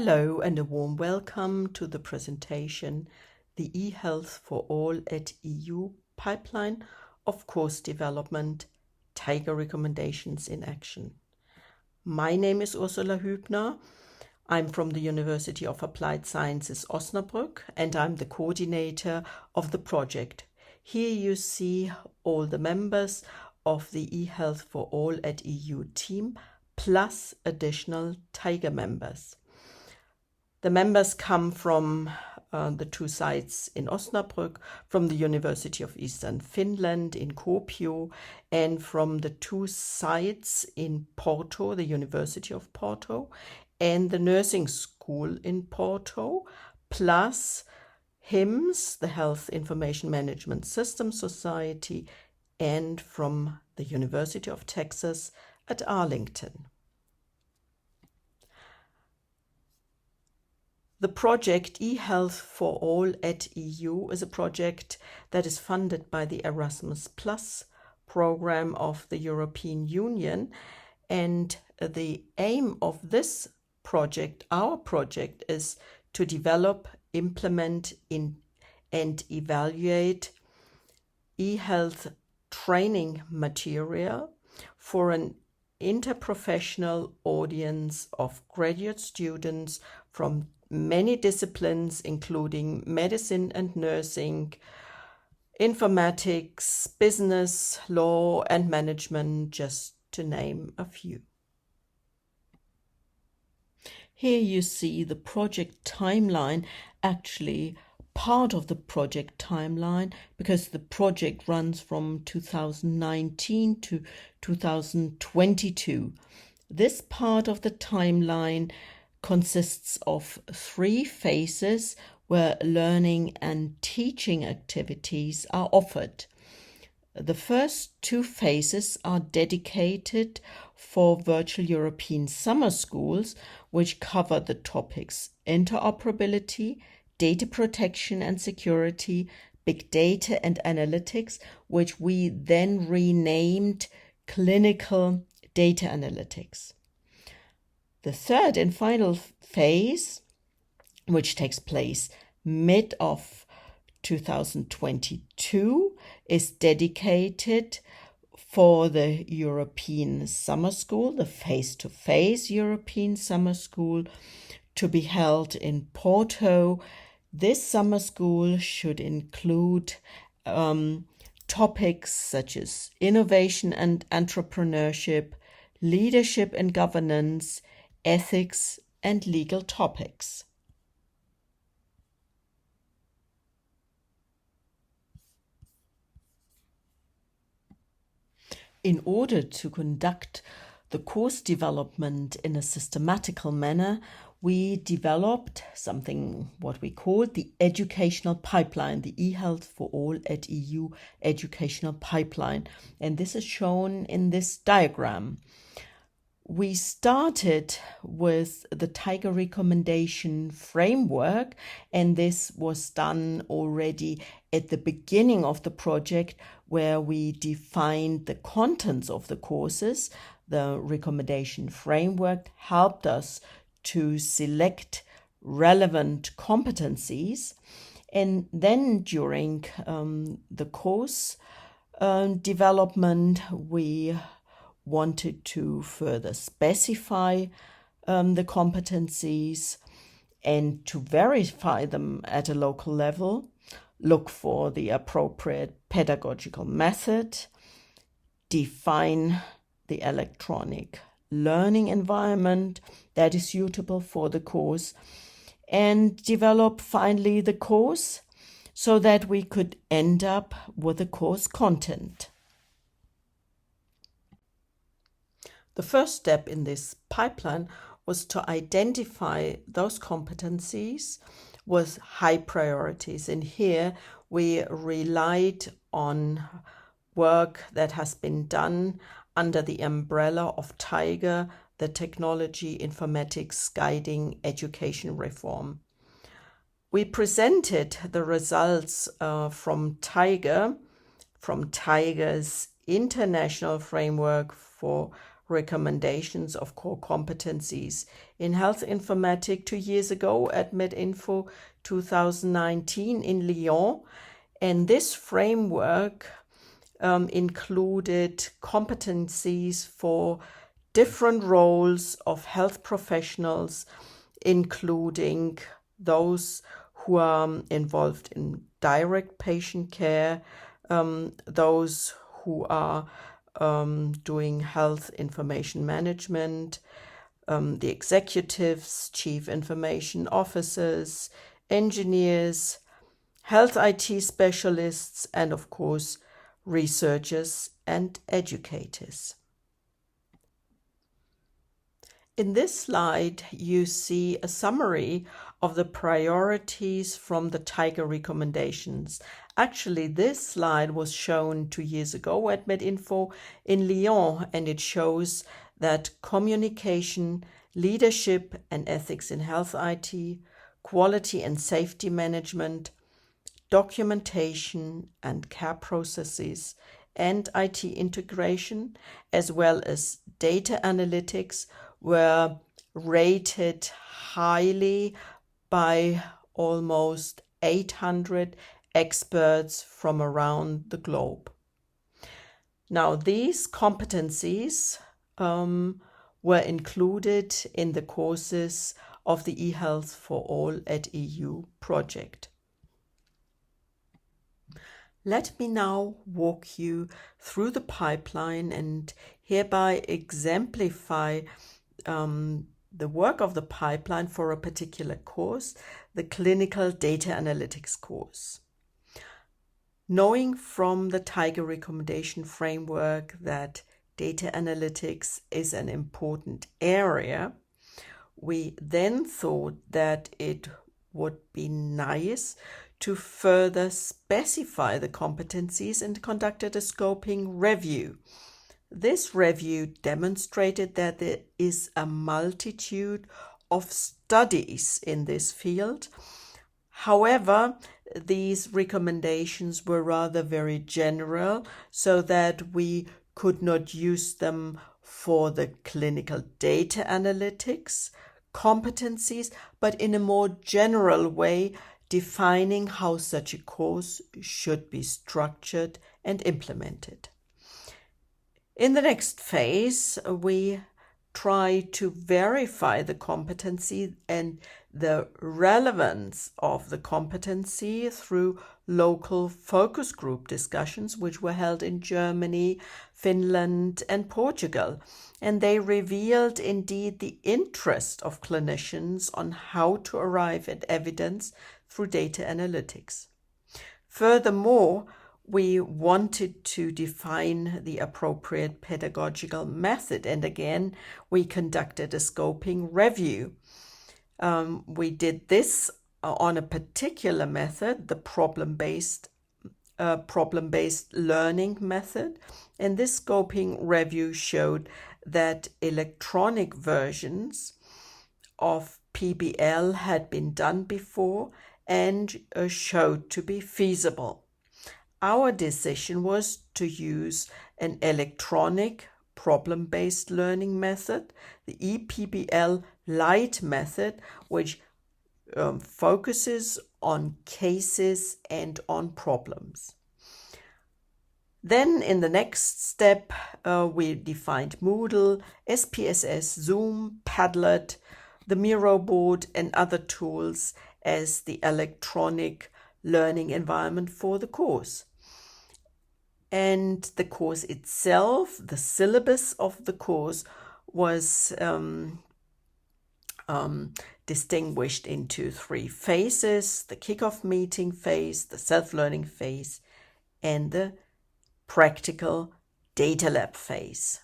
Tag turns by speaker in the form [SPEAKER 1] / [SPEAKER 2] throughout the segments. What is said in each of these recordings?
[SPEAKER 1] Hello and a warm welcome to the presentation, The eHealth for All at EU Pipeline of Course Development, Tiger Recommendations in Action. My name is Ursula Hübner. I'm from the University of Applied Sciences Osnabrück and I'm the coordinator of the project. Here you see all the members of the eHealth for All at EU team plus additional Tiger members. The members come from the two sites in Osnabrück, from the University of Eastern Finland in Kuopio, and from the two sites in Porto, the University of Porto, and the nursing school in Porto, plus HIMSS, the Health Information Management System Society, and from the University of Texas at Arlington. The project eHealth for All at EU is a project that is funded by the Erasmus Plus program of the European Union, and the aim of this project, our project, is to develop, implement and evaluate eHealth training material for an interprofessional audience of graduate students from many disciplines, including medicine and nursing, informatics, business, law, and management, just to name a few. Here you see the project timeline, actually part of the project timeline, because the project runs from 2019 to 2022. This part of the timeline consists of 3 phases where learning and teaching activities are offered. The first 2 phases are dedicated for virtual European summer schools, which cover the topics interoperability, data protection and security, big data and analytics, which we then renamed clinical data analytics. The third and final phase, which takes place mid of 2022, is dedicated for the European Summer School, the face-to-face European Summer School, to be held in Porto. This summer school should include topics such as innovation and entrepreneurship, leadership and governance, ethics, and legal topics. In order to conduct the course development in a systematical manner, we developed something what we call the educational pipeline, the eHealth for All at EU educational pipeline. And this is shown in this diagram. We started with the Tiger recommendation framework, and this was done already at the beginning of the project, where we defined the contents of the courses. The recommendation framework helped us to select relevant competencies, and then during the course development, we wanted to further specify the competencies and to verify them at a local level, look for the appropriate pedagogical method, define the electronic learning environment that is suitable for the course, and develop finally the course so that we could end up with the course content. The first step in this pipeline was to identify those competencies with high priorities. And here we relied on work that has been done under the umbrella of Tiger, the Technology Informatics Guiding Education Reform. We presented the results from Tiger's international framework for recommendations of core competencies in health informatics 2 years ago at MedInfo 2019 in Lyon. And this framework included competencies for different roles of health professionals, including those who are involved in direct patient care, those who are doing health information management, the executives, chief information officers, engineers, health IT specialists, and of course, researchers and educators. In this slide, you see a summary of the priorities from the Tiger recommendations. Actually, this slide was shown 2 years ago at MedInfo in Lyon, and it shows that communication, leadership and ethics in health IT, quality and safety management, documentation and care processes, and IT integration, as well as data analytics, were rated highly by almost 800 experts from around the globe. Now, these competencies were included in the courses of the eHealth for All at EU project. Let me now walk you through the pipeline and hereby exemplify the work of the pipeline for a particular course, the Clinical Data Analytics course. Knowing from the Tiger recommendation framework that data analytics is an important area, we then thought that it would be nice to further specify the competencies and conducted a scoping review. This review demonstrated that there is a multitude of studies in this field. However, these recommendations were rather very general, so that we could not use them for the clinical data analytics competencies, but in a more general way, defining how such a course should be structured and implemented. In the next phase, we try to verify the competency and the relevance of the competency through local focus group discussions, which were held in Germany, Finland, and Portugal. And they revealed indeed the interest of clinicians on how to arrive at evidence through data analytics. Furthermore, we wanted to define the appropriate pedagogical method, and again, we conducted a scoping review. We did this on a particular method, the problem-based learning method, and this scoping review showed that electronic versions of PBL had been done before and showed to be feasible. Our decision was to use an electronic problem-based learning method, the ePBL Lite method, which focuses on cases and on problems. Then in the next step, we defined Moodle, SPSS, Zoom, Padlet, the Miro board, and other tools as the electronic learning environment for the course. And the course itself, the syllabus of the course, was distinguished into 3 phases: the kickoff meeting phase, the self-learning phase, and the practical data lab phase.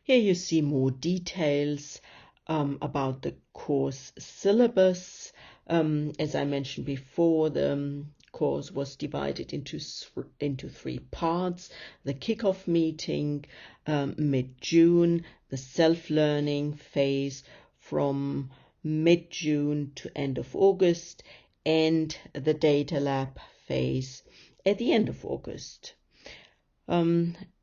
[SPEAKER 1] Here you see more details about the course syllabus. As I mentioned before, the course was divided into three parts: the kickoff meeting mid-June, the self-learning phase from mid-June to end of August, and the data lab phase at the end of August.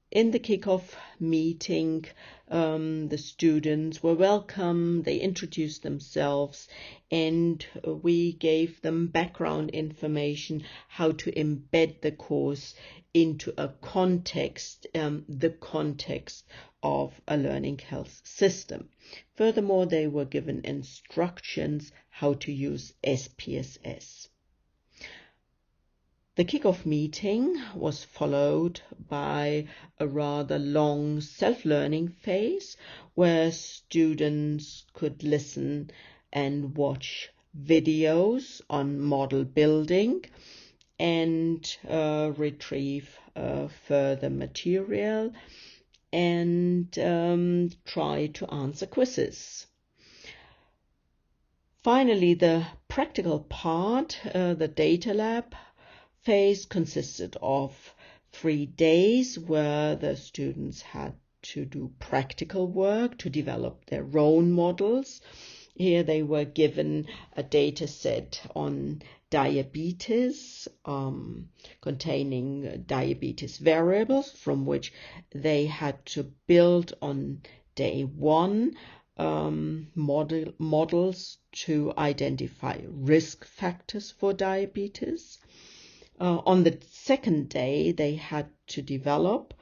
[SPEAKER 1] In the kickoff meeting, the students were welcome, they introduced themselves, and we gave them background information how to embed the course into a context, the context of a learning health system. Furthermore, they were given instructions how to use SPSS. The kickoff meeting was followed by a rather long self-learning phase where students could listen and watch videos on model building and retrieve further material and try to answer quizzes. Finally, the practical part, the data lab phase, consisted of 3 days where the students had to do practical work to develop their own models. Here they were given a data set on diabetes, containing diabetes variables from which they had to build on day 1 models to identify risk factors for diabetes. On the second day, they had to develop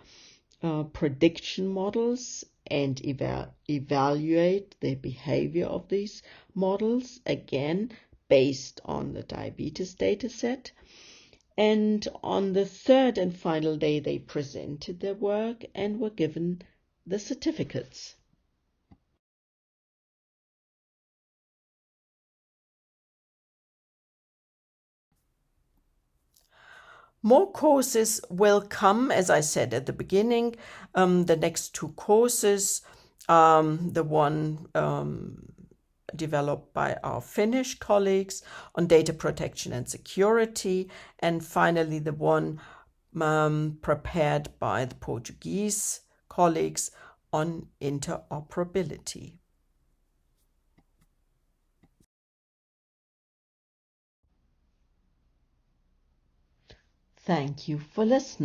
[SPEAKER 1] prediction models and evaluate the behavior of these models, again based on the diabetes dataset. And on the third and final day, they presented their work and were given the certificates. More courses will come, as I said at the beginning. The next 2 courses, the one developed by our Finnish colleagues on data protection and security, and finally the one prepared by the Portuguese colleagues on interoperability. Thank you for listening.